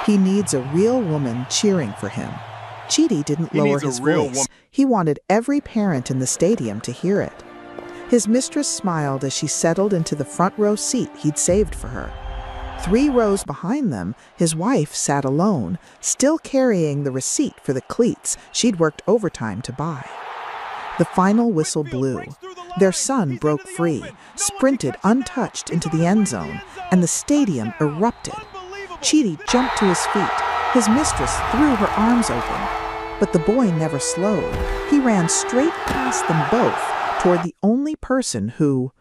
He needs a real woman cheering for him. Chidi didn't lower his voice. He wanted every parent in the stadium to hear it. His mistress smiled as she settled into the front row seat he'd saved for her. 3 rows behind them, his wife sat alone, still carrying the receipt for the cleats she'd worked overtime to buy. The final whistle blew. Their son broke free, sprinted untouched into the end zone, and the stadium erupted. Chidi jumped to his feet. His mistress threw her arms open. But the boy never slowed. He ran straight past them both toward the only person who...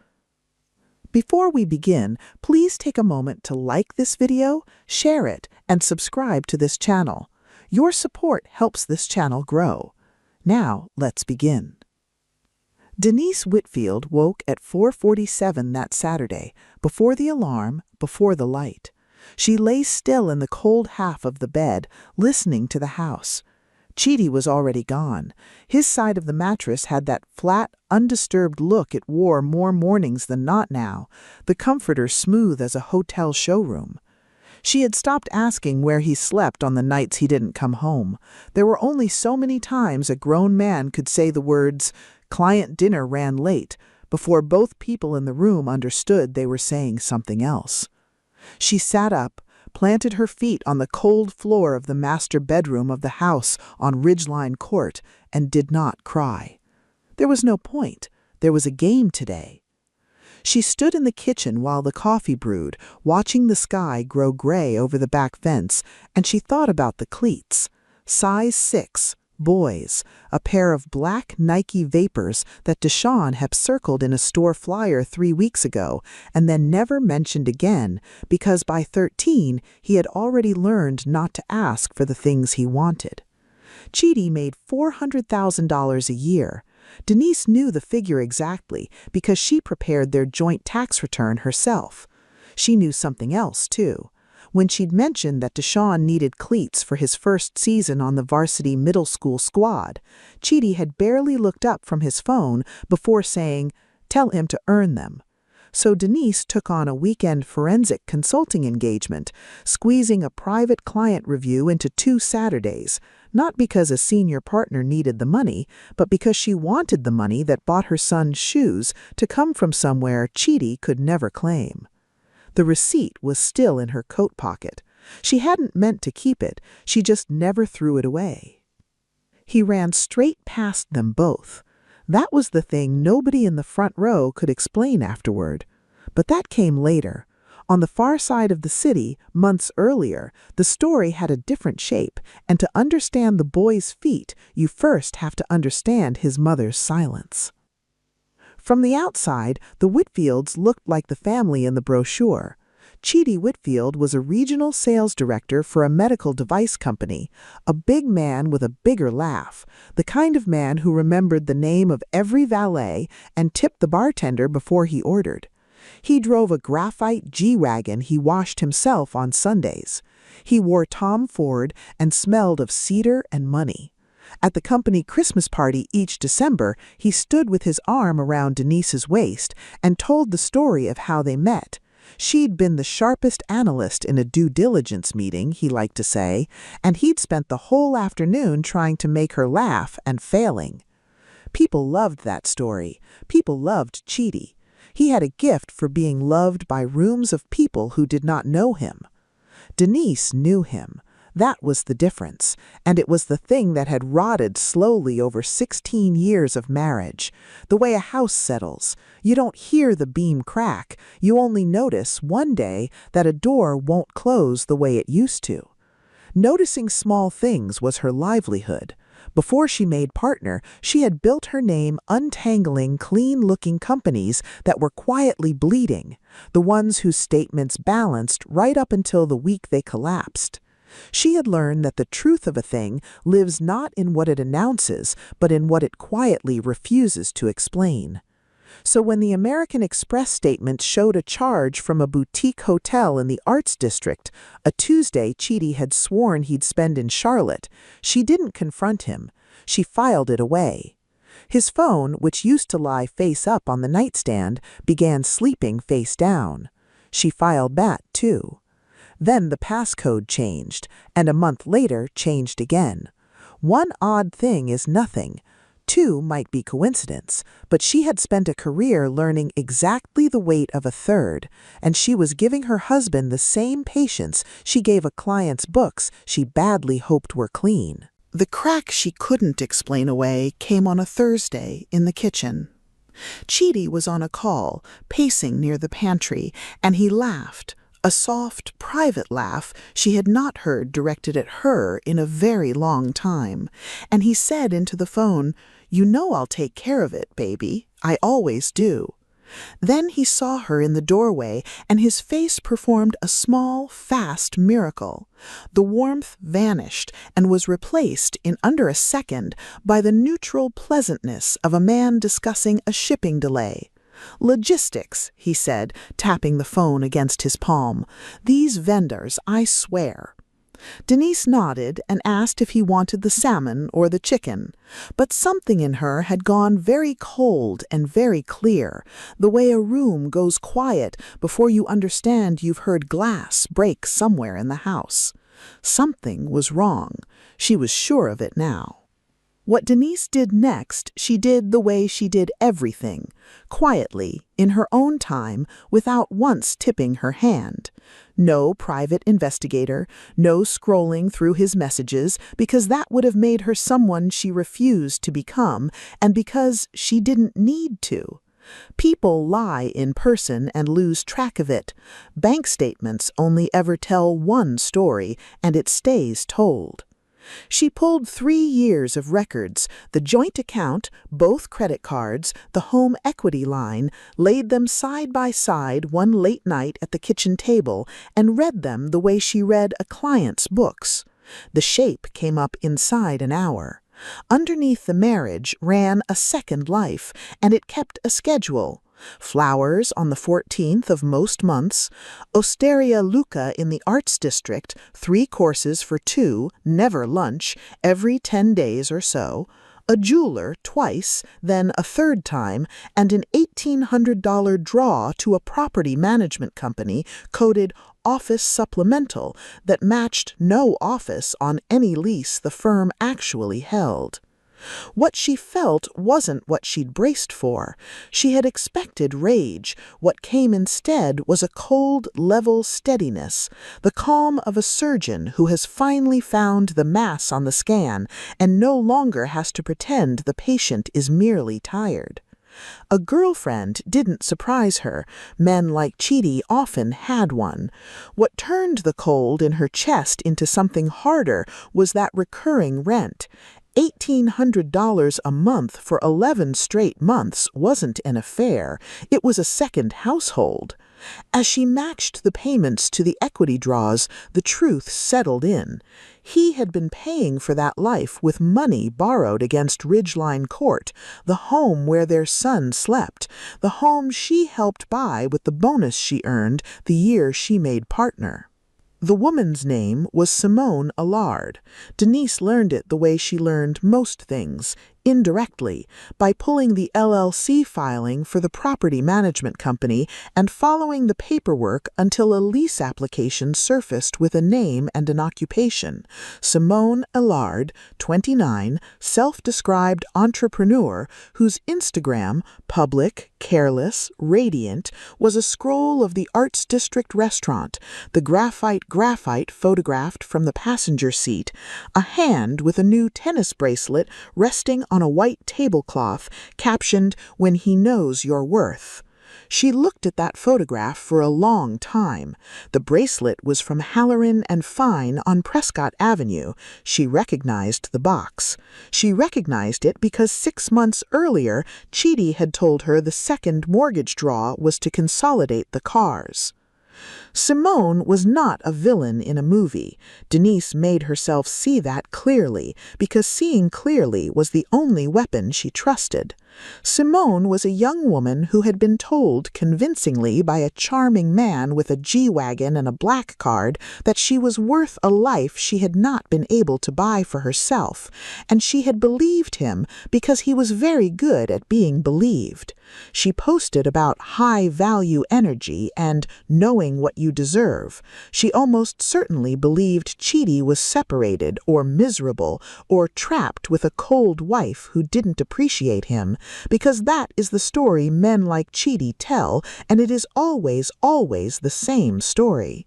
Before we begin, please take a moment to like this video, share it, and subscribe to this channel. Your support helps this channel grow. Now, let's begin. Denise Whitfield woke at 4:47 that Saturday, before the alarm, before the light. She lay still in the cold half of the bed, listening to the house. Chidi was already gone. His side of the mattress had that flat, undisturbed look it wore more mornings than not now, the comforter smooth as a hotel showroom. She had stopped asking where he slept on the nights he didn't come home. There were only so many times a grown man could say the words, "Client dinner ran late," before both people in the room understood they were saying something else. She sat up, planted her feet on the cold floor of the master bedroom of the house on Ridgeline Court, and did not cry. There was no point. There was a game today. She stood in the kitchen while the coffee brewed, watching the sky grow gray over the back fence, and she thought about the cleats. Size 6, boys, a pair of black Nike Vapors that Deshawn had circled in a store flyer 3 weeks ago and then never mentioned again because by 13 he had already learned not to ask for the things he wanted. Chidi made $400,000 a year. Denise knew the figure exactly because she prepared their joint tax return herself. She knew something else, too. When she'd mentioned that Deshawn needed cleats for his first season on the varsity middle school squad, Chidi had barely looked up from his phone before saying, "Tell him to earn them." So Denise took on a weekend forensic consulting engagement, squeezing a private client review into 2 Saturdays, not because a senior partner needed the money, but because she wanted the money that bought her son shoes to come from somewhere Chidi could never claim. The receipt was still in her coat pocket. She hadn't meant to keep it, she just never threw it away. He ran straight past them both. That was the thing nobody in the front row could explain afterward. But that came later. On the far side of the city, months earlier, the story had a different shape, and to understand the boy's feat, you first have to understand his mother's silence. From the outside, the Whitfields looked like the family in the brochure. Chidi Whitfield was a regional sales director for a medical device company, a big man with a bigger laugh, the kind of man who remembered the name of every valet and tipped the bartender before he ordered. He drove a graphite G-Wagon he washed himself on Sundays. He wore Tom Ford and smelled of cedar and money. At the company Christmas party each December, he stood with his arm around Denise's waist and told the story of how they met. She'd been the sharpest analyst in a due diligence meeting, he liked to say, and he'd spent the whole afternoon trying to make her laugh and failing. People loved that story. People loved Chidi. He had a gift for being loved by rooms of people who did not know him. Denise knew him. That was the difference, and it was the thing that had rotted slowly over 16 years of marriage. The way a house settles. You don't hear the beam crack. You only notice one day that a door won't close the way it used to. Noticing small things was her livelihood. Before she made partner, she had built her name untangling clean-looking companies that were quietly bleeding, the ones whose statements balanced right up until the week they collapsed. She had learned that the truth of a thing lives not in what it announces, but in what it quietly refuses to explain. So when the American Express statement showed a charge from a boutique hotel in the Arts District, a Tuesday Chidi had sworn he'd spend in Charlotte, she didn't confront him. She filed it away. His phone, which used to lie face up on the nightstand, began sleeping face down. She filed that, too. Then the passcode changed, and a month later changed again. One odd thing is nothing. Two might be coincidence, but she had spent a career learning exactly the weight of a third, and she was giving her husband the same patience she gave a client's books she badly hoped were clean. The crack she couldn't explain away came on a Thursday in the kitchen. Chidi was on a call, pacing near the pantry, and he laughed, a soft, private laugh she had not heard directed at her in a very long time. And he said into the phone, "You know I'll take care of it, baby. I always do." Then he saw her in the doorway, and his face performed a small, fast miracle. The warmth vanished and was replaced in under a second by the neutral pleasantness of a man discussing a shipping delay. "Logistics," he said, tapping the phone against his palm. "These vendors, I swear." Denise nodded and asked if he wanted the salmon or the chicken. But something in her had gone very cold and very clear, the way a room goes quiet before you understand you've heard glass break somewhere in the house. Something was wrong. She was sure of it now. What Denise did next, she did the way she did everything, quietly, in her own time, without once tipping her hand. No private investigator, no scrolling through his messages, because that would have made her someone she refused to become, and because she didn't need to. People lie in person and lose track of it. Bank statements only ever tell one story, and it stays told. She pulled 3 years of records, the joint account, both credit cards, the home equity line, laid them side by side one late night at the kitchen table, and read them the way she read a client's books. The shape came up inside an hour. Underneath the marriage ran a second life, and it kept a schedule. Flowers on the 14th of most months, Osteria Luca in the Arts District, 3 courses for 2, never lunch, every 10 days or so, a jeweler twice, then a third time, and an $1,800 draw to a property management company coded office supplemental that matched no office on any lease the firm actually held. What she felt wasn't what she'd braced for. She had expected rage. What came instead was a cold, level steadiness, the calm of a surgeon who has finally found the mass on the scan and no longer has to pretend the patient is merely tired. A girlfriend didn't surprise her. Men like Chidi often had one. What turned the cold in her chest into something harder was that recurring rent. $1,800 a month for 11 straight months wasn't an affair. It was a second household. As she matched the payments to the equity draws, the truth settled in. He had been paying for that life with money borrowed against Ridgeline Court, the home where their son slept, the home she helped buy with the bonus she earned the year she made partner. The woman's name was Simone Allard. Denise learned it the way she learned most things, indirectly, by pulling the LLC filing for the property management company and following the paperwork until a lease application surfaced with a name and an occupation. Simone Allard, 29, self-described entrepreneur, whose Instagram, public, careless, radiant, was a scroll of the Arts District restaurant, the graphite photographed from the passenger seat, a hand with a new tennis bracelet resting on a white tablecloth, captioned, "When he knows your worth." She looked at that photograph for a long time. The bracelet was from Halloran and Fine on Prescott Avenue. She recognized the box. She recognized it because 6 months earlier, Chidi had told her the second mortgage draw was to consolidate the cars. Simone was not a villain in a movie. Denise made herself see that clearly, because seeing clearly was the only weapon she trusted. Simone was a young woman who had been told convincingly by a charming man with a G-Wagon and a black card that she was worth a life she had not been able to buy for herself, and she had believed him because he was very good at being believed. She posted about high-value energy and knowing what you deserve. She almost certainly believed Chidi was separated or miserable or trapped with a cold wife who didn't appreciate him, because that is the story men like Chidi tell, and it is always the same story.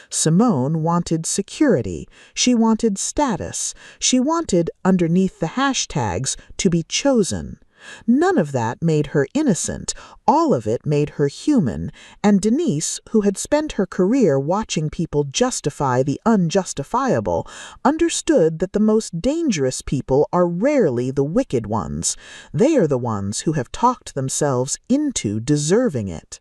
Simone wanted security. She wanted status. She wanted, underneath the hashtags, to be chosen. None of that made her innocent. All of it made her human. And Denise, who had spent her career watching people justify the unjustifiable, understood that the most dangerous people are rarely the wicked ones. They are the ones who have talked themselves into deserving it.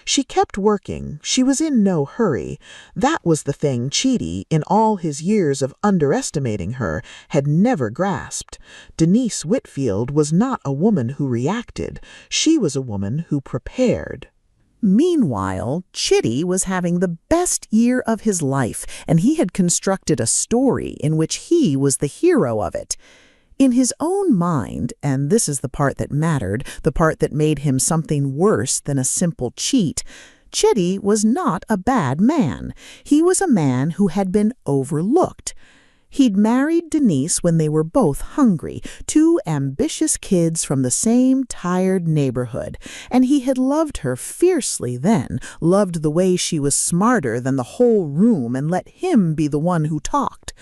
She kept working. She was in no hurry. That was the thing Chidi, in all his years of underestimating her, had never grasped. Denise Whitfield was not a woman who reacted. She was a woman who prepared. Meanwhile, Chidi was having the best year of his life, and he had constructed a story in which he was the hero of it. In his own mind, and this is the part that mattered, the part that made him something worse than a simple cheat, Chidi was not a bad man. He was a man who had been overlooked. He'd married Denise when they were both hungry, two ambitious kids from the same tired neighborhood, and he had loved her fiercely then, loved the way she was smarter than the whole room and let him be the one who talked.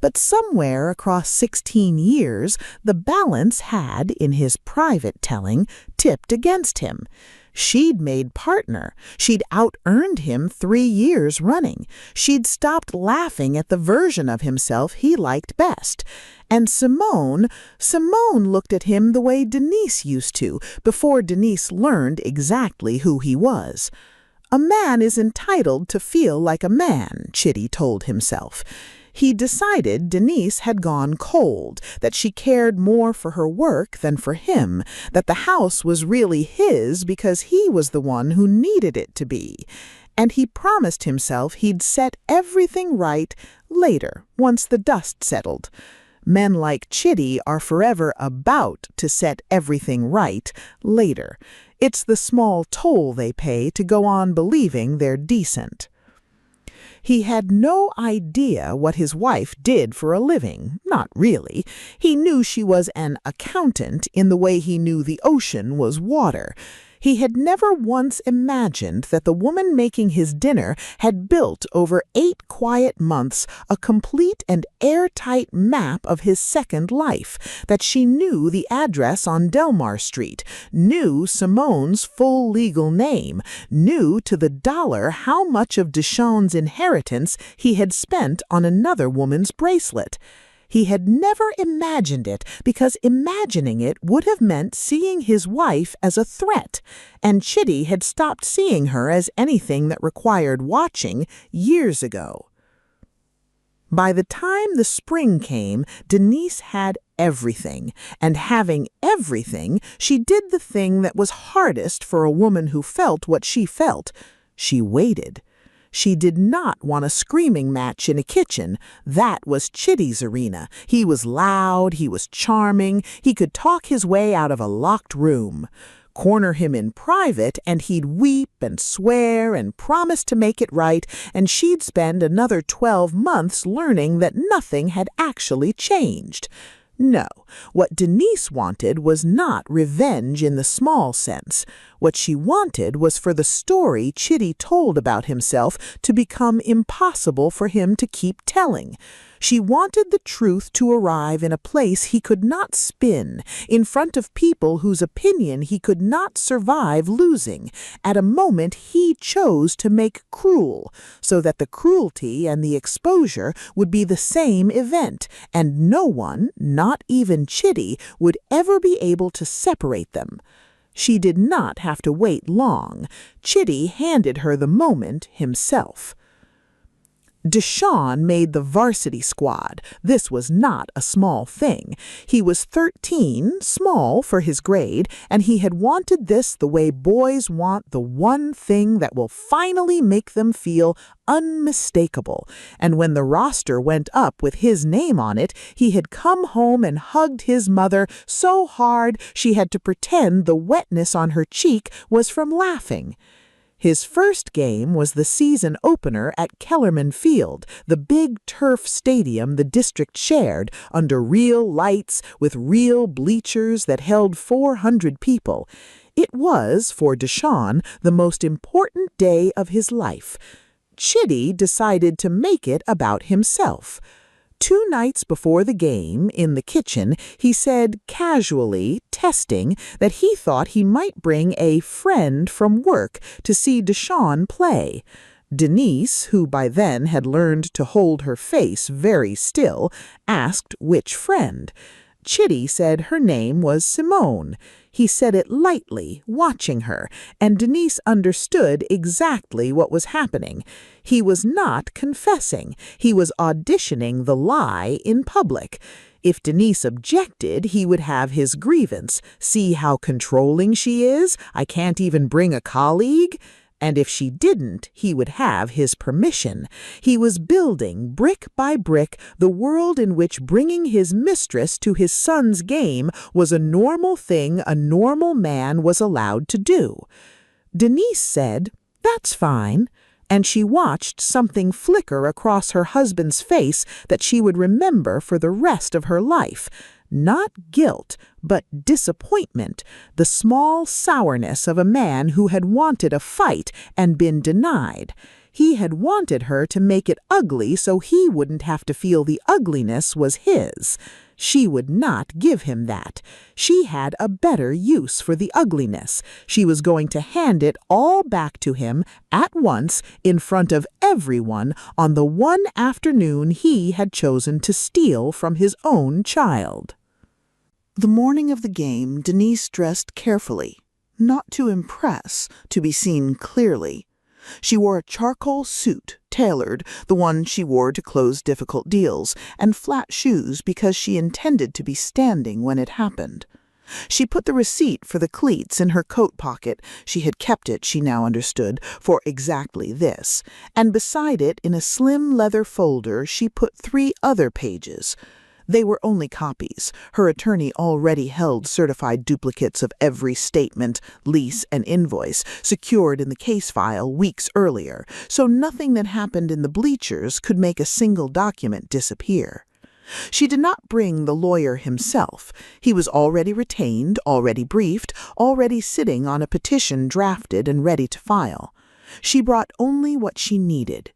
But somewhere across 16 years, the balance had, in his private telling, tipped against him. She'd made partner. She'd out-earned him 3 years running. She'd stopped laughing at the version of himself he liked best. And Simone looked at him the way Denise used to, before Denise learned exactly who he was. A man is entitled to feel like a man, Chidi told himself. He decided Denise had gone cold, that she cared more for her work than for him, that the house was really his because he was the one who needed it to be. And he promised himself he'd set everything right later, once the dust settled. Men like Chidi are forever about to set everything right later. It's the small toll they pay to go on believing they're decent. He had no idea what his wife did for a living, not really. He knew she was an accountant in the way he knew the ocean was water. He had never once imagined that the woman making his dinner had built over 8 quiet months a complete and airtight map of his second life, that she knew the address on Delmar Street, knew Simone's full legal name, knew to the dollar how much of Deshawn's inheritance he had spent on another woman's bracelet. He had never imagined it because imagining it would have meant seeing his wife as a threat, and Chidi had stopped seeing her as anything that required watching years ago. By the time the spring came, Denise had everything, and having everything, she did the thing that was hardest for a woman who felt what she felt. She waited. She did not want a screaming match in a kitchen. That was Chidi's arena. He was loud, he was charming, he could talk his way out of a locked room. Corner him in private, and he'd weep and swear and promise to make it right, and she'd spend another 12 months learning that nothing had actually changed. No, what Denise wanted was not revenge in the small sense. What she wanted was for the story Chidi told about himself to become impossible for him to keep telling. She wanted the truth to arrive in a place he could not spin, in front of people whose opinion he could not survive losing, at a moment he chose to make cruel, so that the cruelty and the exposure would be the same event, and no one, not even Chidi, would ever be able to separate them. She did not have to wait long. Chidi handed her the moment himself. Deshawn made the varsity squad. This was not a small thing. He was 13, small for his grade, and he had wanted this the way boys want the one thing that will finally make them feel unmistakable. And when the roster went up with his name on it, he had come home and hugged his mother so hard she had to pretend the wetness on her cheek was from laughing. His first game was the season opener at Kellerman Field, the big turf stadium the district shared, under real lights with real bleachers that held 400 people. It was, for Deshawn, the most important day of his life. Chitty decided to make it about himself. 2 nights before the game, in the kitchen, he said casually, testing, that he thought he might bring a friend from work to see Deshawn play. Denise, who by then had learned to hold her face very still, asked which friend. Chitty said her name was Simone. He said it lightly, watching her, and Denise understood exactly what was happening. He was not confessing. He was auditioning the lie in public. If Denise objected, he would have his grievance. See how controlling she is? I can't even bring a colleague. And if she didn't, he would have his permission. He was building, brick by brick, the world in which bringing his mistress to his son's game was a normal thing a normal man was allowed to do. Denise said, "That's fine," and she watched something flicker across her husband's face that she would remember for the rest of her life. Not guilt, but disappointment, the small sourness of a man who had wanted a fight and been denied. He had wanted her to make it ugly so he wouldn't have to feel the ugliness was his. She would not give him that. She had a better use for the ugliness. She was going to hand it all back to him at once in front of everyone on the one afternoon he had chosen to steal from his own child. The morning of the game, Denise dressed carefully, not to impress, to be seen clearly. She wore a charcoal suit, tailored, the one she wore to close difficult deals, and flat shoes because she intended to be standing when it happened. She put the receipt for the cleats in her coat pocket. She had kept it, she now understood, for exactly this. And beside it, in a slim leather folder, she put 3 other pages. They were only copies. Her attorney already held certified duplicates of every statement, lease, and invoice, secured in the case file weeks earlier, so nothing that happened in the bleachers could make a single document disappear. She did not bring the lawyer himself. He was already retained, already briefed, already sitting on a petition drafted and ready to file. She brought only what she needed.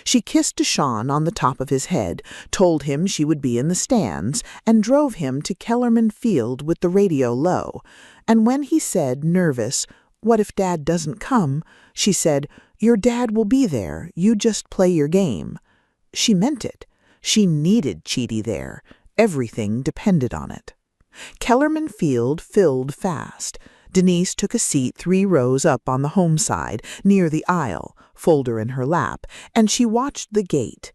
She kissed Deshawn on the top of his head, told him she would be in the stands, and drove him to Kellerman Field with the radio low. And when he said, nervous, "What if Dad doesn't come?" she said, "Your dad will be there. You just play your game." She meant it. She needed Chitty there. Everything depended on it. Kellerman Field filled fast. Denise took a seat 3 rows up on the home side, near the aisle, folder in her lap, and she watched the gate.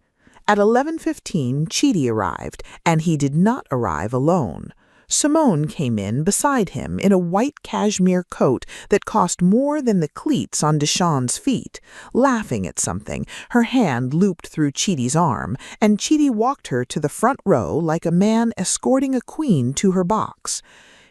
At 11:15, Chitty arrived, and he did not arrive alone. Simone came in beside him in a white cashmere coat that cost more than the cleats on Deshawn's feet, laughing at something, her hand looped through Chitty's arm, and Chitty walked her to the front row like a man escorting a queen to her box.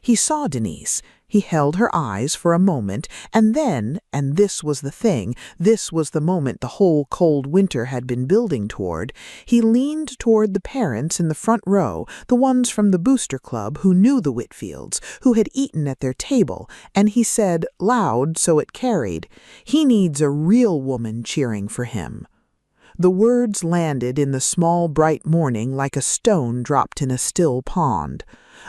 He saw Denise. He held her eyes for a moment, and then, and this was the thing, this was the moment the whole cold winter had been building toward, he leaned toward the parents in the front row, the ones from the Booster Club who knew the Whitfields, who had eaten at their table, and he said, loud so it carried, "He needs a real woman cheering for him." The words landed in the small bright morning like a stone dropped in a still pond.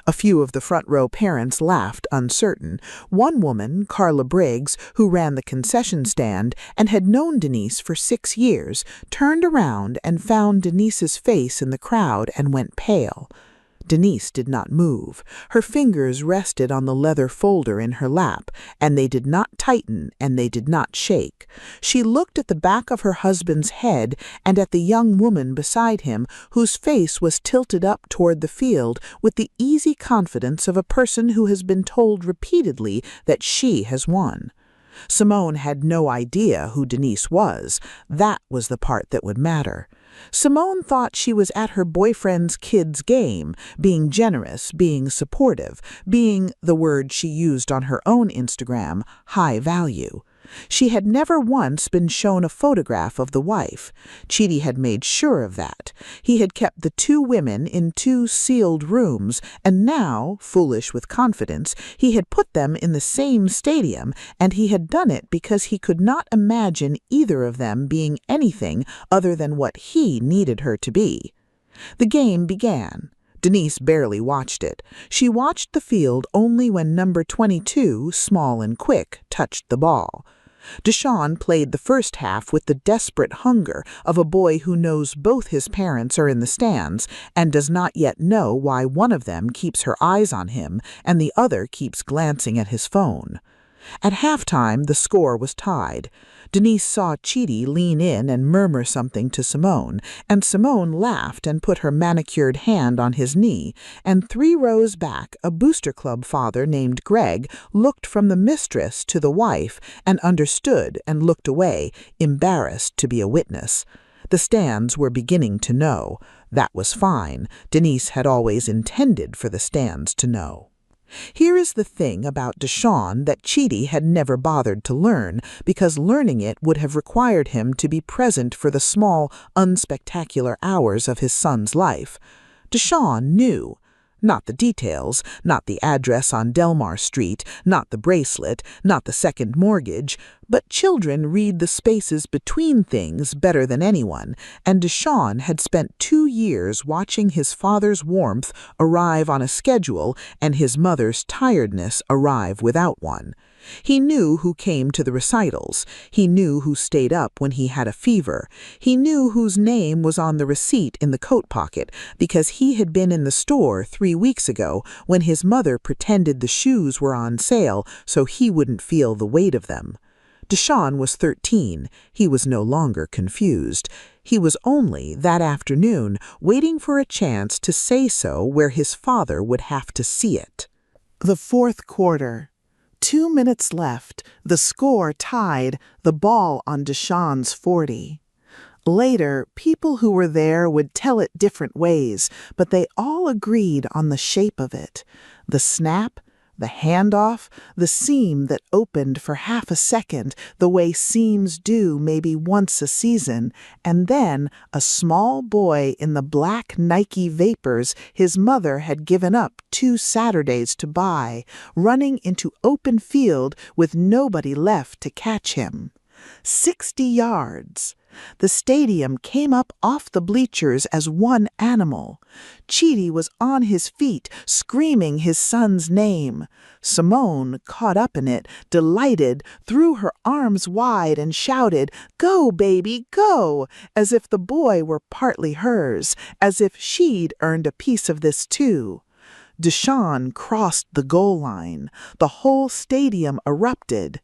A few of the front row parents laughed uncertain. One woman, Carla Briggs, who ran the concession stand and had known Denise for 6 years, turned around and found Denise's face in the crowd and went pale. Denise did not move. Her fingers rested on the leather folder in her lap, and they did not tighten and they did not shake. She looked at the back of her husband's head and at the young woman beside him, whose face was tilted up toward the field with the easy confidence of a person who has been told repeatedly that she has won. Simone had no idea who Denise was. That was the part that would matter. Simone thought she was at her boyfriend's kid's game, being generous, being supportive, being, the word she used on her own Instagram, high value. She had never once been shown a photograph of the wife. Chidi had made sure of that. He had kept the two women in two sealed rooms, and now, foolish with confidence, he had put them in the same stadium, and he had done it because he could not imagine either of them being anything other than what he needed her to be. The game began. Denise barely watched it. She watched the field only when number 22, small and quick, touched the ball. Deshawn played the first half with the desperate hunger of a boy who knows both his parents are in the stands and does not yet know why one of them keeps her eyes on him and the other keeps glancing at his phone. At halftime, the score was tied. Denise saw Chidi lean in and murmur something to Simone, and Simone laughed and put her manicured hand on his knee, and 3 rows back a booster club father named Greg looked from the mistress to the wife and understood and looked away, embarrassed to be a witness. The stands were beginning to know. That was fine. Denise had always intended for the stands to know. Here is the thing about Deshawn that Chidi had never bothered to learn, because learning it would have required him to be present for the small, unspectacular hours of his son's life. Deshawn knew. Not the details, not the address on Delmar Street, not the bracelet, not the second mortgage, but children read the spaces between things better than anyone, and Deshawn had spent 2 years watching his father's warmth arrive on a schedule and his mother's tiredness arrive without one. He knew who came to the recitals. He knew who stayed up when he had a fever. He knew whose name was on the receipt in the coat pocket because he had been in the store 3 weeks ago when his mother pretended the shoes were on sale so he wouldn't feel the weight of them. Deshawn was 13. He was no longer confused. He was only, that afternoon, waiting for a chance to say so where his father would have to see it. The fourth quarter. 2 minutes left, the score tied, the ball on Deshawn's 40. Later, people who were there would tell it different ways, but they all agreed on the shape of it. The snap, the handoff, the seam that opened for half a second, the way seams do maybe once a season, and then a small boy in the black Nike Vapors his mother had given up 2 Saturdays to buy, running into open field with nobody left to catch him. 60 yards. The stadium came up off the bleachers as one animal. Chidi was on his feet, screaming his son's name. Simone, caught up in it, delighted, threw her arms wide and shouted, "Go, baby, go!" as if the boy were partly hers, as if she'd earned a piece of this too. Deshawn crossed the goal line. The whole stadium erupted.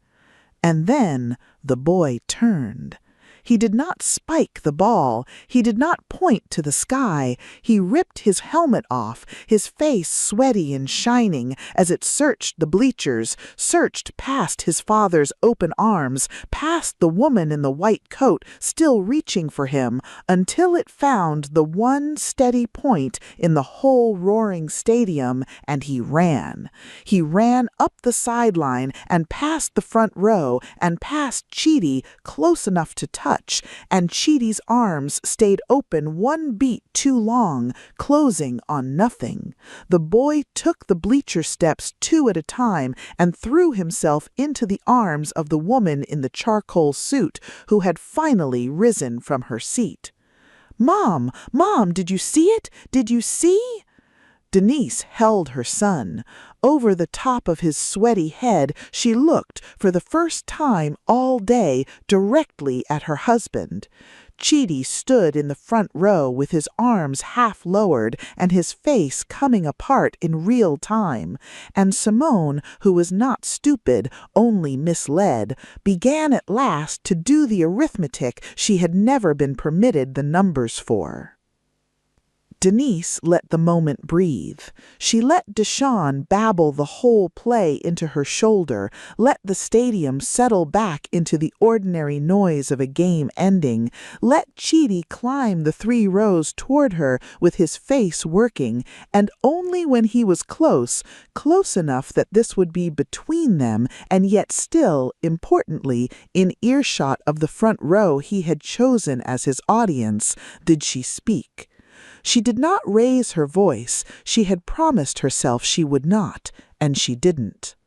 And then the boy turned. He did not spike the ball. He did not point to the sky. He ripped his helmet off, his face sweaty and shining as it searched the bleachers, searched past his father's open arms, past the woman in the white coat still reaching for him, until it found the one steady point in the whole roaring stadium, and he ran. He ran up the sideline and past the front row and past Chidi close enough to touch, and Chidi's arms stayed open 1 beat too long, closing on nothing. The boy took the bleacher steps 2 at a time and threw himself into the arms of the woman in the charcoal suit who had finally risen from her seat. "Mom, Mom, did you see it? Did you see?" Denise held her son. Over the top of his sweaty head, she looked, for the first time all day, directly at her husband. Chidi stood in the front row with his arms half lowered and his face coming apart in real time, and Simone, who was not stupid, only misled, began at last to do the arithmetic she had never been permitted the numbers for. Denise let the moment breathe. She let Deshawn babble the whole play into her shoulder, let the stadium settle back into the ordinary noise of a game ending, let Chidi climb the 3 rows toward her with his face working, and only when he was close enough that this would be between them, and yet still, importantly, in earshot of the front row he had chosen as his audience, did she speak. She did not raise her voice. She had promised herself she would not, and she didn't.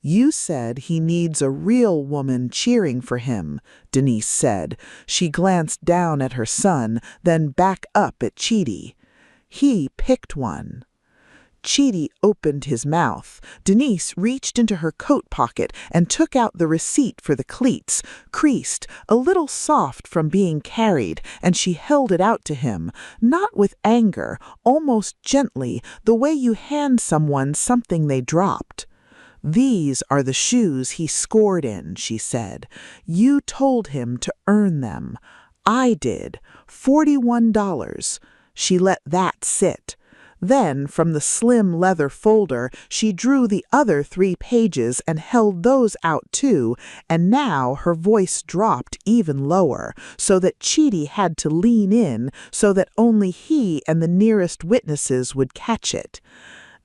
"You said he needs a real woman cheering for him," Denise said. She glanced down at her son, then back up at Chidi. "He picked one." Chidi opened his mouth. Denise reached into her coat pocket and took out the receipt for the cleats, creased, a little soft from being carried, and she held it out to him, not with anger, almost gently, the way you hand someone something they dropped. "These are the shoes he scored in," she said. "You told him to earn them. I did. $41. She let that sit. Then, from the slim leather folder, she drew the other 3 pages and held those out too, and now her voice dropped even lower, so that Chidi had to lean in so that only he and the nearest witnesses would catch it.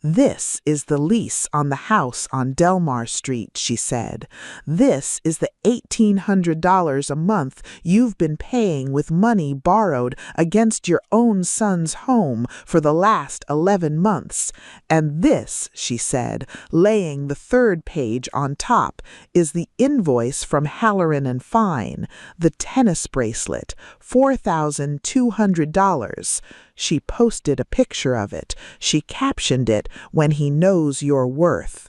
"This is the lease on the house on Delmar Street," she said. "This is the $1,800 a month you've been paying with money borrowed against your own son's home for the last 11 months. And this," she said, laying the 3rd page on top, "is the invoice from Halloran and Fine, the tennis bracelet, $4,200. She posted a picture of it. She captioned it, 'When he knows your worth.'"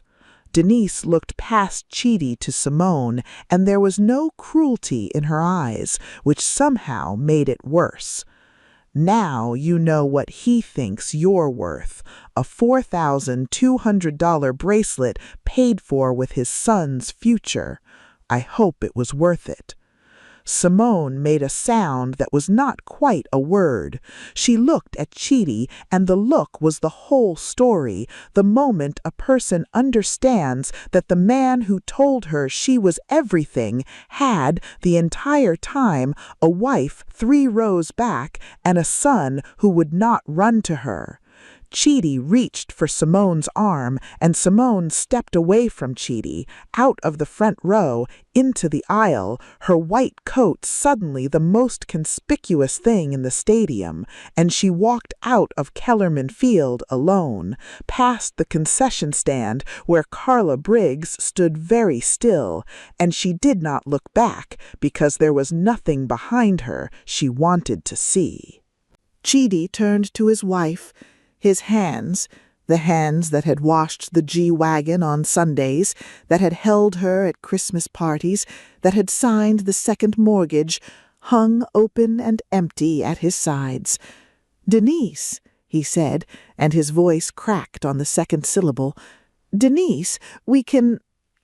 Denise looked past Chidi to Simone, and there was no cruelty in her eyes, which somehow made it worse. "Now you know what he thinks you're worth. A $4,200 bracelet paid for with his son's future. I hope it was worth it." Simone made a sound that was not quite a word. She looked at Chidi, and the look was the whole story, the moment a person understands that the man who told her she was everything had, the entire time, a wife 3 rows back and a son who would not run to her. Chidi reached for Simone's arm, and Simone stepped away from Chidi, out of the front row, into the aisle, her white coat suddenly the most conspicuous thing in the stadium, and she walked out of Kellerman Field alone, past the concession stand where Carla Briggs stood very still, and she did not look back because there was nothing behind her she wanted to see. Chidi turned to his wife. His hands, the hands that had washed the G-Wagon on Sundays, that had held her at Christmas parties, that had signed the second mortgage, hung open and empty at his sides. "Denise," he said, and his voice cracked on the second syllable. "Denise, we can...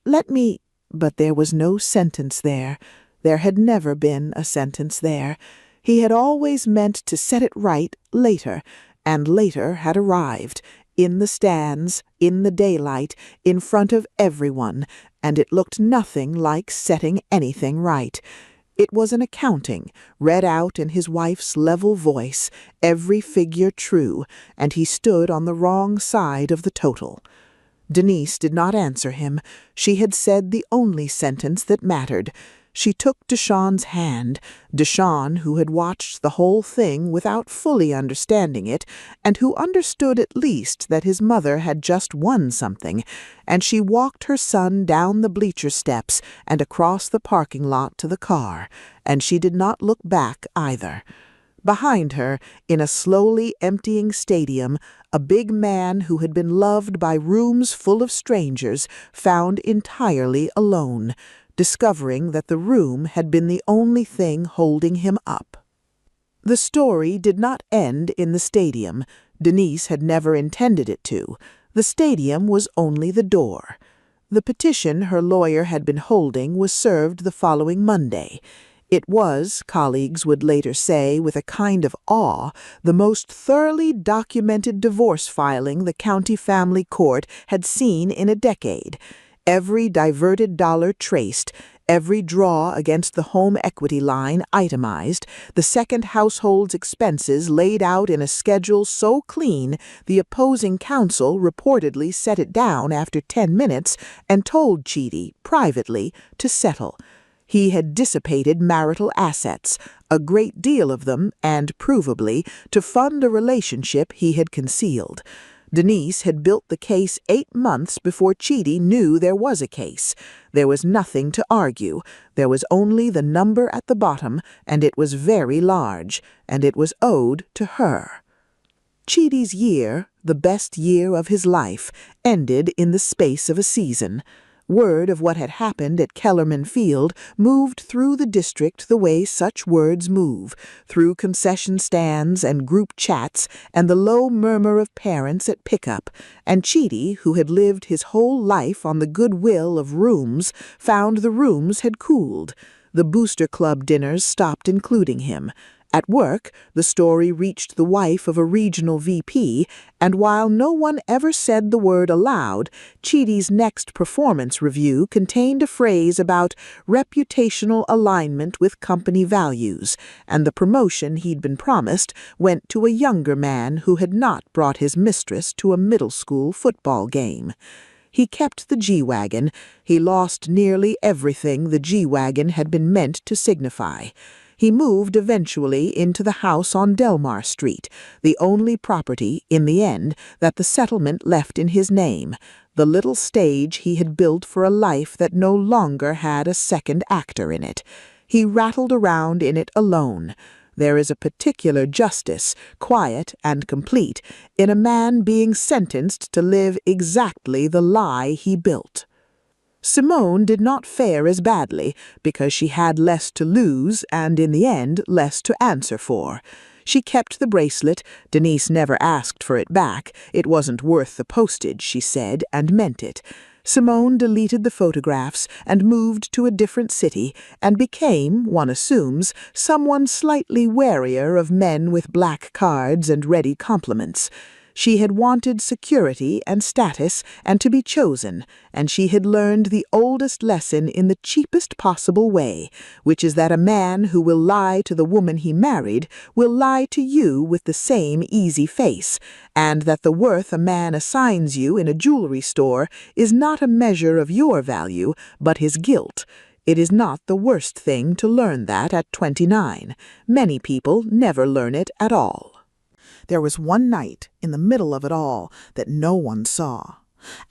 let me..." But there was no sentence there. There had never been a sentence there. He had always meant to set it right later, and later had arrived, in the stands, in the daylight, in front of everyone, and it looked nothing like setting anything right. It was an accounting, read out in his wife's level voice, every figure true, and he stood on the wrong side of the total. Denise did not answer him. She had said the only sentence that mattered. She took Deshawn's hand, Deshawn who had watched the whole thing without fully understanding it, and who understood at least that his mother had just won something, and she walked her son down the bleacher steps and across the parking lot to the car, and she did not look back either. Behind her, in a slowly emptying stadium, a big man who had been loved by rooms full of strangers, found entirely alone. discovering that the room had been the only thing holding him up. The story did not end in the stadium. Denise had never intended it to. The stadium was only the door. The petition her lawyer had been holding was served the following Monday. It was, colleagues would later say with a kind of awe, the most thoroughly documented divorce filing the county family court had seen in a decade. Every diverted dollar traced, every draw against the home equity line itemized, the second household's expenses laid out in a schedule so clean the opposing counsel reportedly set it down after 10 minutes and told Chidi, privately, to settle. He had dissipated marital assets, a great deal of them, and provably, to fund a relationship he had concealed. Denise had built the case 8 months before Chidi knew there was a case. There was nothing to argue. There was only the number at the bottom, and it was very large, and it was owed to her. Chidi's year, the best year of his life, ended in the space of a season. Word of what had happened at Kellerman Field moved through the district the way such words move, through concession stands and group chats and the low murmur of parents at pickup, and Chidi, who had lived his whole life on the goodwill of rooms, found the rooms had cooled. The Booster Club dinners stopped including him. At work, the story reached the wife of a regional VP, and while no one ever said the word aloud, Chidi's next performance review contained a phrase about reputational alignment with company values, and the promotion he'd been promised went to a younger man who had not brought his mistress to a middle school football game. He kept the G-Wagon. He lost nearly everything the G-Wagon had been meant to signify. He moved eventually into the house on Delmar Street, the only property, in the end, that the settlement left in his name, the little stage he had built for a life that no longer had a second actor in it. He rattled around in it alone. There is a particular justice, quiet and complete, in a man being sentenced to live exactly the lie he built. Simone did not fare as badly, because she had less to lose and, in the end, less to answer for. She kept the bracelet. Denise never asked for it back. It wasn't worth the postage, she said, and meant it. Simone deleted the photographs and moved to a different city and became, one assumes, someone slightly warier of men with black cards and ready compliments. She had wanted security and status and to be chosen, and she had learned the oldest lesson in the cheapest possible way, which is that a man who will lie to the woman he married will lie to you with the same easy face, and that the worth a man assigns you in a jewelry store is not a measure of your value, but his guilt. It is not the worst thing to learn that at 29. Many people never learn it at all. There was one night, in the middle of it all, that no one saw.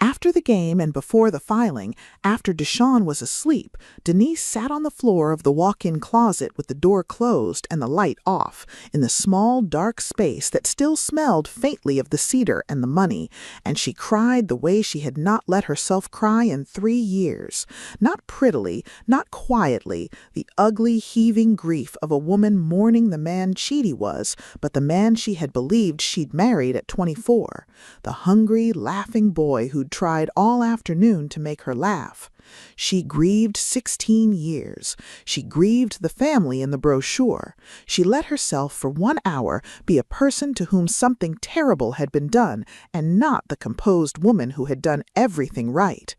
After the game and before the filing, after Deshawn was asleep, Denise sat on the floor of the walk-in closet with the door closed and the light off, in the small, dark space that still smelled faintly of the cedar and the money, and she cried the way she had not let herself cry in 3 years. Not prettily, not quietly, the ugly, heaving grief of a woman mourning the man Chidi was, but the man she had believed she'd married at 24. The hungry, laughing boy who'd tried all afternoon to make her laugh. She grieved 16 years. She grieved the family in the brochure. She let herself for 1 hour be a person to whom something terrible had been done, and not the composed woman who had done everything right.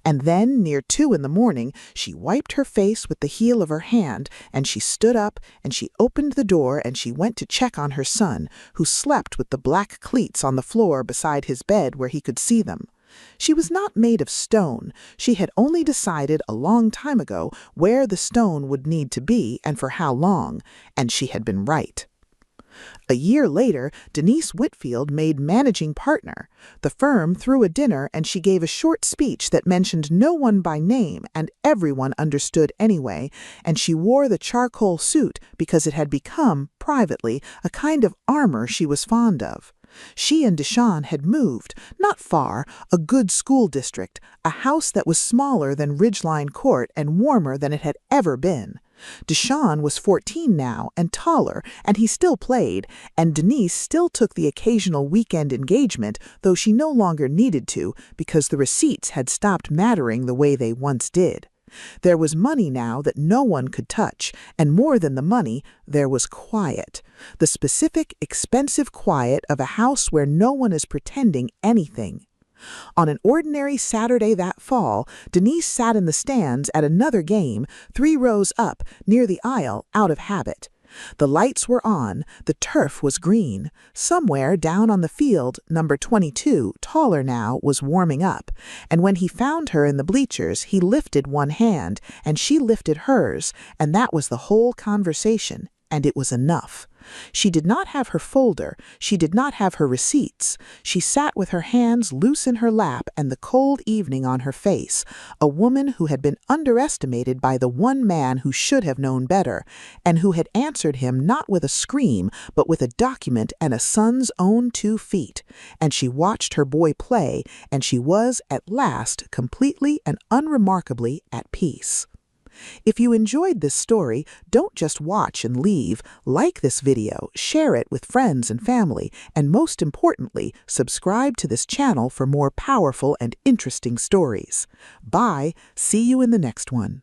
And then, near 2 in the morning, she wiped her face with the heel of her hand, and she stood up, and she opened the door, and she went to check on her son, who slept with the black cleats on the floor beside his bed where he could see them. She was not made of stone. She had only decided a long time ago where the stone would need to be and for how long, and she had been right. A year later, Denise Whitfield made managing partner. The firm threw a dinner, and she gave a short speech that mentioned no one by name, and everyone understood anyway, and she wore the charcoal suit because it had become, privately, a kind of armor she was fond of. She and Deshawn had moved, not far, a good school district, a house that was smaller than Ridgeline Court and warmer than it had ever been. Deshawn was 14 now and taller, and he still played, and Denise still took the occasional weekend engagement, though she no longer needed to because the receipts had stopped mattering the way they once did. There was money now that no one could touch, and more than the money, there was quiet. The specific, expensive quiet of a house where no one is pretending anything. On an ordinary Saturday that fall, Denise sat in the stands at another game, 3 rows up, near the aisle, out of habit. The lights were on, the turf was green. Somewhere down on the field, number 22, taller now, was warming up. And when he found her in the bleachers, he lifted one hand, and she lifted hers, and that was the whole conversation, and it was enough. She did not have her folder, she did not have her receipts. She sat with her hands loose in her lap and the cold evening on her face, a woman who had been underestimated by the one man who should have known better, and who had answered him not with a scream, but with a document and a son's own 2 feet. And she watched her boy play, and she was, at last, completely and unremarkably at peace. If you enjoyed this story, don't just watch and leave. Like this video, share it with friends and family, and most importantly, subscribe to this channel for more powerful and interesting stories. Bye. See you in the next one.